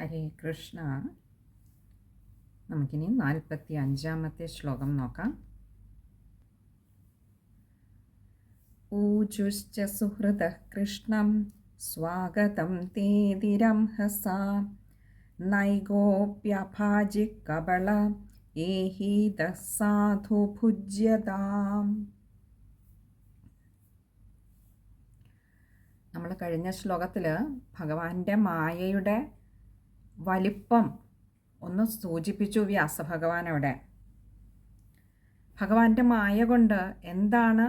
ഹരേ കൃഷ്ണ. നമുക്കിനി 45-ാമത്തെ ശ്ലോകം നോക്കാം. ഊജുശ്ച സുഹൃതഃ കൃഷ്ണം സ്വാഗതം തേതിരംഹസാ നൈഗോപ്യഭാജി കബള ഏഹീതഃ സാധു ഭുജ്യതാം. നമ്മൾ കഴിഞ്ഞ ശ്ലോകത്തിൽ ഭഗവാന്റെ മായയുടെ വലിപ്പം ഒന്ന് സൂചിപ്പിച്ചു വ്യാസഭഗവാൻ. അവിടെ ഭഗവാന്റെ മായ കൊണ്ട് എന്താണ്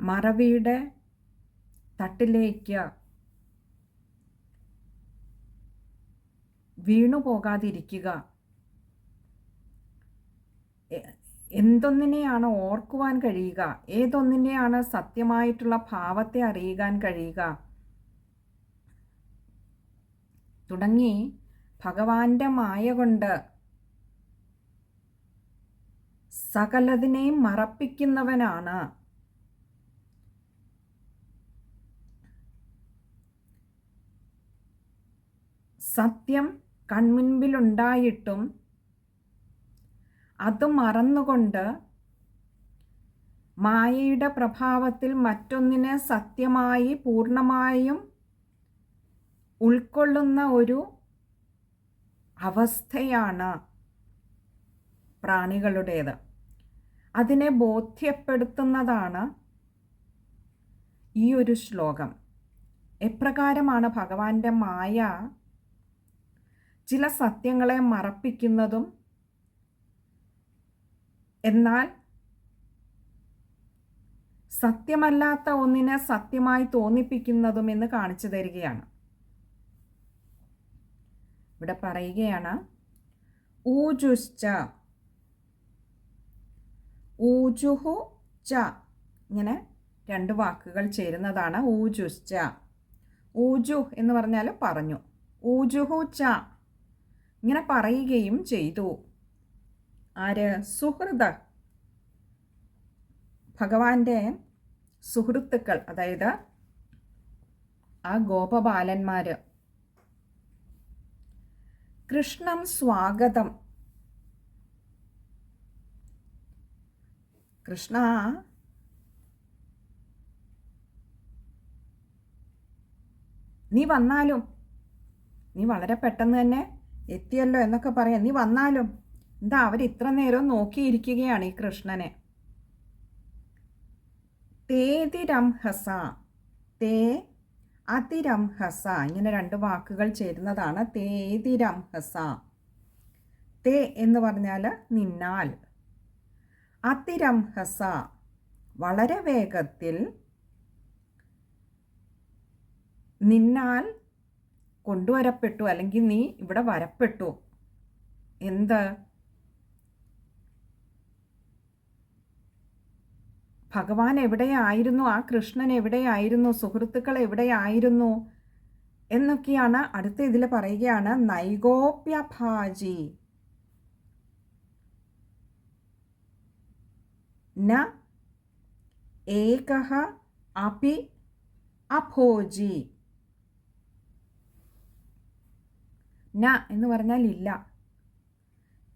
മറവിയുടെ തട്ടിലേക്ക് വീണുപോകാതിരിക്കുക, എന്തൊന്നിനെയാണ് ഓർക്കുവാൻ കഴിയുക, ഏതൊന്നിനെയാണ് സത്യമായിട്ടുള്ള ഭാവത്തെ അറിയാൻ കഴിയുക തുടങ്ങി ഭഗവാന്റെ മായ കൊണ്ട് സകലതിനെയും മറപ്പിക്കുന്നവനാണ്. സത്യം കൺമുൻപിലുണ്ടായിട്ടും അത് മറന്നുകൊണ്ട് മായയുടെ പ്രഭാവത്തിൽ മറ്റൊന്നിനെ സത്യമായി പൂർണ്ണമായും ഉൾക്കൊള്ളുന്ന ഒരു അവസ്ഥയാണ് പ്രാണികളുടേത്. അതിനെ ബോധ്യപ്പെടുത്തുന്നതാണ് ഈ ഒരു ശ്ലോകം. എപ്രകാരമാണ് ഭഗവാന്റെ മായ ചില സത്യങ്ങളെ മറപ്പിക്കുന്നതും എന്നാൽ സത്യമല്ലാത്ത ഒന്നിനെ സത്യമായി തോന്നിപ്പിക്കുന്നതും എന്ന് കാണിച്ചു തരികയാണ്. ഇവിടെ പറയുകയാണ് ഊജുശ്ച, ഊജുഹു ച, ഇങ്ങനെ രണ്ട് വാക്കുകൾ ചേരുന്നതാണ് ഊജുശ്ച. ഊജു എന്ന് പറഞ്ഞാൽ പറഞ്ഞു, ഊജുഹു ച ഇങ്ങനെ പറയുകയും ചെയ്തു. ആര്? സുഹൃത, ഭഗവാന്റെ സുഹൃത്തുക്കൾ, അതായത് ആ ഗോപബാലന്മാർ. കൃഷ്ണം സ്വാഗതം, കൃഷ്ണ നീ വന്നാലും, നീ വളരെ പെട്ടെന്ന് തന്നെ എത്തിയല്ലോ എന്നൊക്കെ പറയാം, നീ വന്നാലും. എന്താ അവർ ഇത്ര നേരം നോക്കിയിരിക്കുകയാണ് ഈ കൃഷ്ണനെ. തേതിരംഹസ, തേ അതിരംഹസ, ഇങ്ങനെ രണ്ട് വാക്കുകൾ ചേരുന്നതാണ് തേതിരംഹസ. തേ എന്ന് പറഞ്ഞാൽ നിന്നാൽ, അതിരംഹസ വളരെ വേഗത്തിൽ, നിന്നാൽ കൊണ്ടുവരപ്പെട്ടു, അല്ലെങ്കിൽ നീ ഇവിടെ വരപ്പെട്ടു. എന്ത്? ഭഗവാൻ എവിടെയായിരുന്നു, ആ കൃഷ്ണൻ എവിടെയായിരുന്നു, സുഹൃത്തുക്കൾ എവിടെയായിരുന്നു എന്നൊക്കെയാണ് അടുത്ത ഇതിൽ പറയുകയാണ്. നൈഗോപ്യഭാജി ന ഏകഃ അപി അഭോജി. ന എന്ന് പറഞ്ഞാൽ ഇല്ല,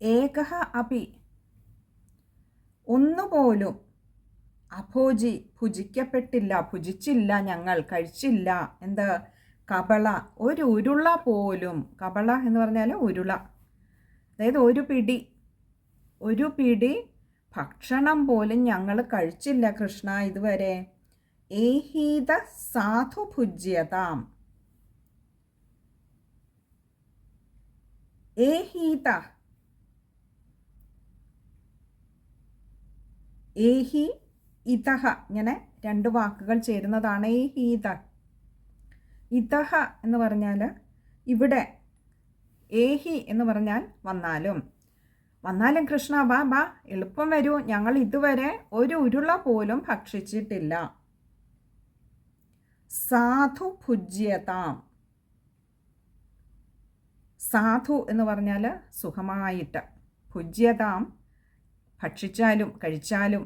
ഏകഃ അപി ഒന്നുപോലും, അഭോജി ഭുജിക്കപ്പെട്ടില്ല, ഭുജിച്ചില്ല, ഞങ്ങൾ കഴിച്ചില്ല. എന്ത്? കബള ഒരു ഉരുള പോലും. കബള എന്ന് പറഞ്ഞാൽ ഉരുള, അതായത് ഒരു പിടി ഭക്ഷണം പോലും ഞങ്ങൾ കഴിച്ചില്ല കൃഷ്ണ ഇതുവരെ. ഏഹീത സാധു ഭുജ്യതാം. ഏഹീത, ഏഹി ഇതഹ, ഇങ്ങനെ രണ്ട് വാക്കുകൾ ചേരുന്നതാണ് ഏഹീത. ഇതഹ എന്ന് പറഞ്ഞാൽ ഇവിടെ, ഏഹി എന്ന് പറഞ്ഞാൽ വന്നാലും. വന്നാലും കൃഷ്ണ ബാ ബാ, എളുപ്പം വരൂ, ഞങ്ങൾ ഇതുവരെ ഒരു ഉരുള പോലും ഭക്ഷിച്ചിട്ടില്ല. സാധു ഭുജ്യതാം, സാധു എന്ന് പറഞ്ഞാൽ സുഖമായിട്ട്, ഭുജ്യതാം ഭക്ഷിച്ചാലും കഴിച്ചാലും.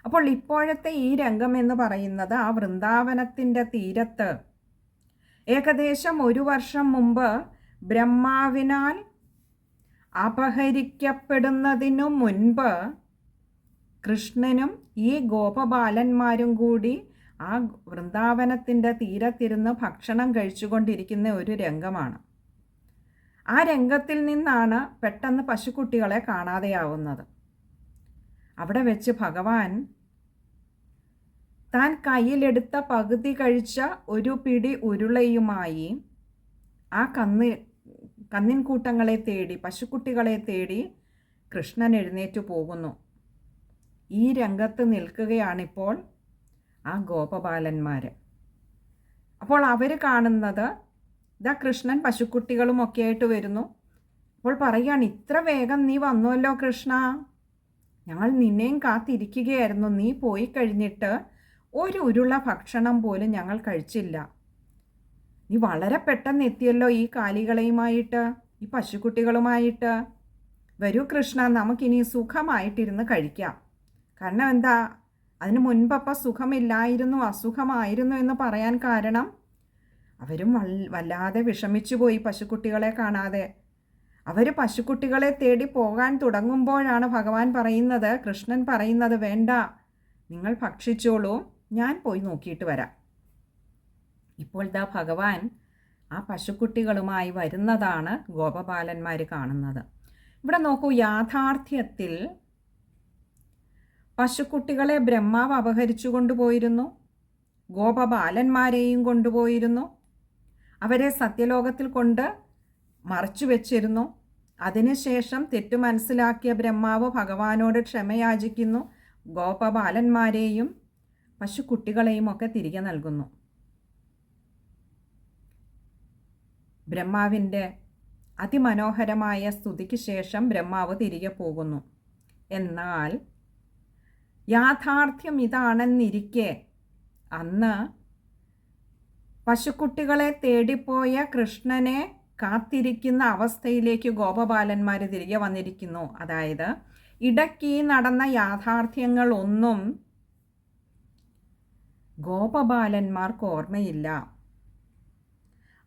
അപ്പോൾ ഇപ്പോഴത്തെ ഈ രംഗം എന്ന് പറയുന്നത് ആ വൃന്ദാവനത്തിൻ്റെ തീരത്ത് ഏകദേശം 1 വർഷം മുമ്പ് ബ്രഹ്മാവിനാൽ അപഹരിക്കപ്പെടുന്നതിനു മുൻപ് കൃഷ്ണനും ഈ ഗോപബാലന്മാരും കൂടി ആ വൃന്ദാവനത്തിൻ്റെ തീരത്തിരുന്ന് ഭക്ഷണം കഴിച്ചുകൊണ്ടിരിക്കുന്ന ഒരു രംഗമാണ്. ആ രംഗത്തിൽ നിന്നാണ് പെട്ടെന്ന് പശുക്കുട്ടികളെ കാണാതെയാവുന്നത്. അവിടെ വെച്ച് ഭഗവാൻ താൻ കയ്യിലെടുത്ത പകുതി കഴിച്ച ഒരു പിടി ഉരുളയുമായി ആ കന്നിൻകൂട്ടങ്ങളെ തേടി, പശുക്കുട്ടികളെ തേടി കൃഷ്ണൻ എഴുന്നേറ്റു പോകുന്നു. ഈ രംഗത്ത് നിൽക്കുകയാണിപ്പോൾ ആ ഗോപബാലന്മാർ. അപ്പോൾ അവർ കാണുന്നത് ഇതാ കൃഷ്ണൻ പശുക്കുട്ടികളുമൊക്കെ ആയിട്ട് വരുന്നു. അപ്പോൾ പറയുകയാണ്, ഇത്ര വേഗം നീ വന്നുവല്ലോ കൃഷ്ണ, ഞങ്ങൾ നിന്നെയും കാത്തിരിക്കുകയായിരുന്നു. നീ പോയി കഴിഞ്ഞിട്ട് ഒരു ഉരുള ഭക്ഷണം പോലും ഞങ്ങൾ കഴിച്ചില്ല. നീ വളരെ പെട്ടെന്ന് എത്തിയല്ലോ ഈ കാലികളെയുമായിട്ട്, ഈ പശുക്കുട്ടികളുമായിട്ട്. വരൂ കൃഷ്ണ, നമുക്കിനി സുഖമായിട്ടിരുന്ന് കഴിക്കാം. കാരണം എന്താ, അതിന് മുൻപപ്പം സുഖമില്ലായിരുന്നു, അസുഖമായിരുന്നു എന്ന് പറയാൻ കാരണം അവരും വല്ലാതെ വിഷമിച്ചു പോയി പശുക്കുട്ടികളെ കാണാതെ. അവർ പശുക്കുട്ടികളെ തേടി പോകാൻ തുടങ്ങുമ്പോഴാണ് ഭഗവാൻ പറയുന്നത്, കൃഷ്ണൻ പറയുന്നത്, വേണ്ട, നിങ്ങൾ ഭക്ഷിച്ചോളൂ, ഞാൻ പോയി നോക്കിയിട്ട് വരാം. ഇപ്പോൾ ദാ ഭഗവാൻ ആ പശുക്കുട്ടികളുമായി വരുന്നതാണ് ഗോപബാലന്മാർ കാണുന്നത്. ഇവിടെ നോക്കൂ, യാഥാർത്ഥ്യത്തിൽ പശുക്കുട്ടികളെ ബ്രഹ്മാവ് അപഹരിച്ചു കൊണ്ടുപോയിരുന്നു, ഗോപബാലന്മാരെയും കൊണ്ടുപോയിരുന്നു, അവരെ സത്യലോകത്തിൽ കൊണ്ട് മറച്ചു വെച്ചിരുന്നു. അതിനുശേഷം തെറ്റു മനസ്സിലാക്കിയ ബ്രഹ്മാവ് ഭഗവാനോട് ക്ഷമയാചിക്കുന്നു, ഗോപബാലന്മാരെയും പശുക്കുട്ടികളെയും ഒക്കെ തിരികെ നൽകുന്നു. ബ്രഹ്മാവിൻ്റെ അതിമനോഹരമായ സ്തുതിക്ക് ശേഷം ബ്രഹ്മാവ് തിരികെ പോകുന്നു. എന്നാൽ യാഥാർത്ഥ്യം ഇതാണെന്നിരിക്കെ അന്ന് പശുക്കുട്ടികളെ തേടിപ്പോയ കൃഷ്ണനെ കാത്തിരിക്കുന്ന അവസ്ഥയിലേക്ക് ഗോപബാലന്മാർ തിരികെ വന്നിരിക്കുന്നു. അതായത് ഇടയ്ക്ക് നടന്ന യാഥാർത്ഥ്യങ്ങളൊന്നും ഗോപബാലന്മാർക്ക് ഓർമ്മയില്ല.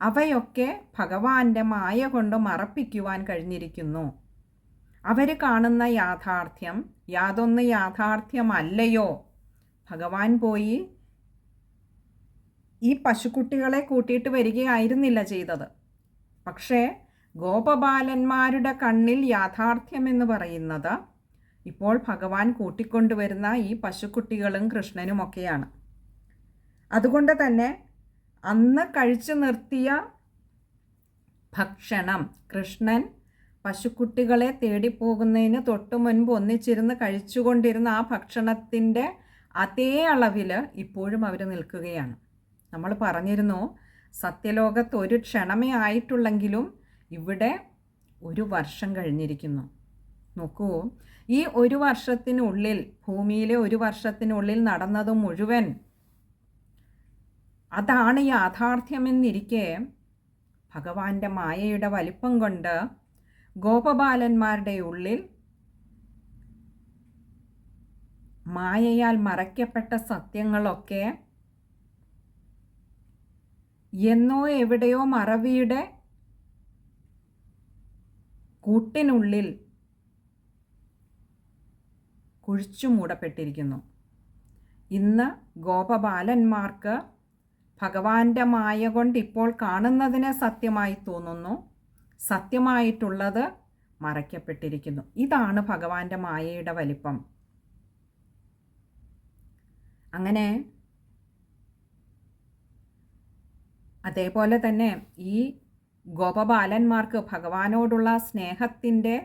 അവയൊക്കെ ഭഗവാന്റെ മായ കൊണ്ട് മറപ്പിക്കുവാൻ കഴിഞ്ഞിരിക്കുന്നു. അവർ കാണുന്ന യാഥാർത്ഥ്യം യാതൊന്ന് യാഥാർത്ഥ്യമല്ലയോ. ഭഗവാൻ പോയി ഈ പശുക്കുട്ടികളെ കൂട്ടിയിട്ട് വരികയായിരുന്നില്ല ചെയ്തത്. പക്ഷേ ഗോപബാലന്മാരുടെ കണ്ണിൽ യാഥാർത്ഥ്യമെന്ന് പറയുന്നത് ഇപ്പോൾ ഭഗവാൻ കൂട്ടിക്കൊണ്ടുവരുന്ന ഈ പശുക്കുട്ടികളും കൃഷ്ണനുമൊക്കെയാണ്. അതുകൊണ്ട് തന്നെ അന്ന് കഴിച്ചു നിർത്തിയ ഭക്ഷണം, കൃഷ്ണൻ പശുക്കുട്ടികളെ തേടിപ്പോകുന്നതിന് തൊട്ടു മുൻപ് ഒന്നിച്ചിരുന്ന് കഴിച്ചുകൊണ്ടിരുന്ന ആ ഭക്ഷണത്തിൻ്റെ അതേ അളവിൽ ഇപ്പോഴും അവർ നിൽക്കുകയാണ്. നമ്മൾ പറഞ്ഞിരുന്നു, സത്യലോകത്ത് ഒരു ക്ഷണമേ ആയിട്ടുള്ളെങ്കിലും ഇവിടെ 1 വർഷം കഴിഞ്ഞിരിക്കുന്നു. നോക്കൂ, ഈ 1 വർഷത്തിനുള്ളിൽ, ഭൂമിയിലെ 1 വർഷത്തിനുള്ളിൽ നടന്നത് മുഴുവൻ അതാണ് യാഥാർത്ഥ്യമെന്നിരിക്കെ ഭഗവാന്റെ മായയുടെ വലിപ്പം കൊണ്ട് ഗോപബാലന്മാരുടെ ഉള്ളിൽ മായയാൽ മറയ്ക്കപ്പെട്ട സത്യങ്ങളൊക്കെ എന്നോ എവിടെയോ മറവിയുടെ കൂട്ടിനുള്ളിൽ കുഴിച്ചു മൂടപ്പെട്ടിരിക്കുന്നു. ഇന്ന് ഗോപബാലന്മാർക്ക് ഭഗവാന്റെ മായ കൊണ്ട് ഇപ്പോൾ കാണുന്നതിനെ സത്യമായി തോന്നുന്നു, സത്യമായിട്ടുള്ളത് മറയ്ക്കപ്പെട്ടിരിക്കുന്നു. ഇതാണ് ഭഗവാന്റെ മായയുടെ വലിപ്പം. അങ്ങനെ അതേപോലെ തന്നെ ഈ ഗോപബാലന്മാർക്ക് ഭഗവാനോടുള്ള സ്നേഹത്തിൻ്റെ,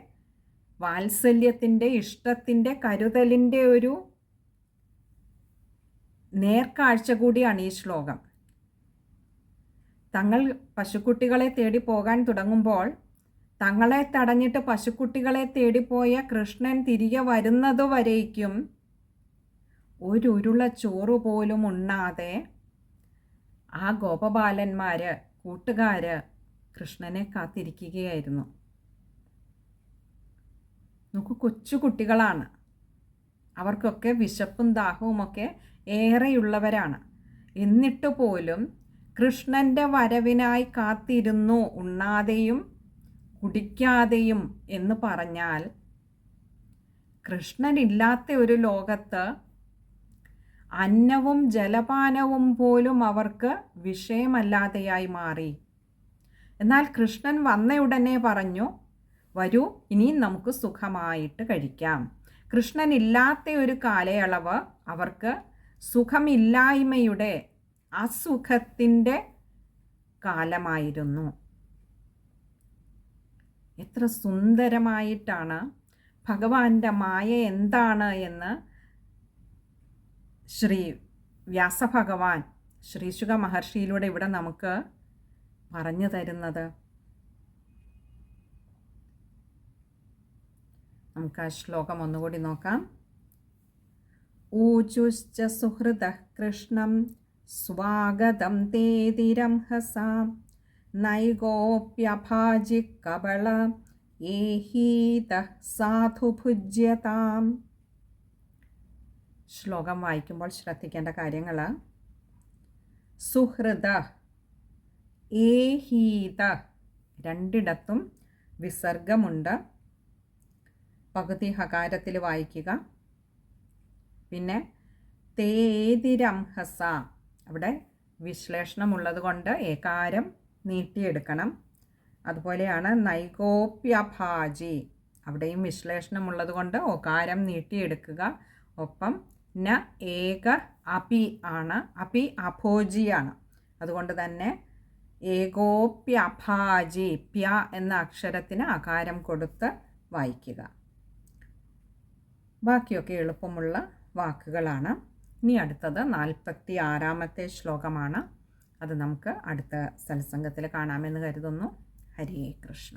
വാത്സല്യത്തിൻ്റെ, ഇഷ്ടത്തിൻ്റെ, കരുതലിൻ്റെ ഒരു നേർക്കാഴ്ച കൂടിയാണ് ഈ ശ്ലോകം. തങ്ങൾ പശുക്കുട്ടികളെ തേടി പോകാൻ തുടങ്ങുമ്പോൾ തങ്ങളെ തടഞ്ഞിട്ട് പശുക്കുട്ടികളെ തേടിപ്പോയ കൃഷ്ണൻ തിരികെ വരുന്നതുവരേക്കും ഒരു ഉരുള ചോറ് പോലും ഉണ്ണാതെ ആ ഗോപബാലന്മാർ, കൂട്ടുകാർ കൃഷ്ണനെ കാത്തിരിക്കുകയായിരുന്നു. നോക്കൂ, കൊച്ചു കുട്ടികളാണ്. അവർക്കൊക്കെ വിശപ്പും ദാഹവുമൊക്കെ ഏറെയുള്ളവരാണ്. എന്നിട്ട് പോലും കൃഷ്ണൻ്റെ വരവിനായി കാത്തിരുന്നു, ഉണ്ണാതെയും കുടിക്കാതെയും എന്ന് പറഞ്ഞാൽ കൃഷ്ണനില്ലാത്ത ഒരു ലോകത്ത് അന്നവും ജലപാനവും പോലും അവർക്ക് വിഷയമല്ലാതെയായി മാറി. എന്നാൽ കൃഷ്ണൻ വന്നയുടനെ പറഞ്ഞു, വരൂ, ഇനി നമുക്ക് സുഖമായിട്ട് കഴിക്കാം. കൃഷ്ണനില്ലാത്ത ഒരു കാലയളവ് അവർക്ക് സുഖമില്ലായ്മയുടെ, അസുഖത്തിൻ്റെ കാലമായിരുന്നു. എത്ര സുന്ദരമായിട്ടാണ് ഭഗവാന്റെ മായ എന്താണ് എന്ന് ശ്രീ വ്യാസഭഗവാൻ ശ്രീശുക മഹർഷിയിലൂടെ ഇവിടെ നമുക്ക് പറഞ്ഞു തരുന്നത്. നമുക്ക് ആ ശ്ലോകം ഒന്നുകൂടി നോക്കാം. ഊചുശ്ച സുഹൃദഃ കൃഷ്ണം സ്വാഗതം തേതിരംഹസാം നൈഗോപ്യഭാജി കബള ഏഹീതഃ സാധുഭുജ്യതാം. ശ്ലോകം വായിക്കുമ്പോൾ ശ്രദ്ധിക്കേണ്ട കാര്യങ്ങൾ: സുഹൃദ, ഏഹീത, രണ്ടിടത്തും വിസർഗമുണ്ട്. പകുതി ഹകാരത്തിൽ വായിക്കുക. പിന്നെ തേതിരംഹസ, അവിടെ വിശ്ലേഷണമുള്ളത് കൊണ്ട് ഏകാരം നീട്ടിയെടുക്കണം. അതുപോലെയാണ് നൈഗോപ്യഭാജി, അവിടെയും വിശ്ലേഷണമുള്ളത് കൊണ്ട് ഓകാരം നീട്ടിയെടുക്കുക. ഒപ്പം ന ഏക അപി ആണ്, അപി അഭോജിയാണ്. അതുകൊണ്ട് തന്നെ ഏകോപ്യഭാജി, പ്യ എന്ന അക്ഷരത്തിന് അകാരം കൊടുത്ത് വായിക്കുക. ബാക്കിയൊക്കെ എളുപ്പമുള്ള വാക്കുകളാണ്. ഇനി അടുത്തത് 46-ാമത്തെ ശ്ലോകമാണ്. അത് നമുക്ക് അടുത്ത സത്സംഗത്തിൽ കാണാമെന്ന് കരുതുന്നു. ഹരേ കൃഷ്ണ.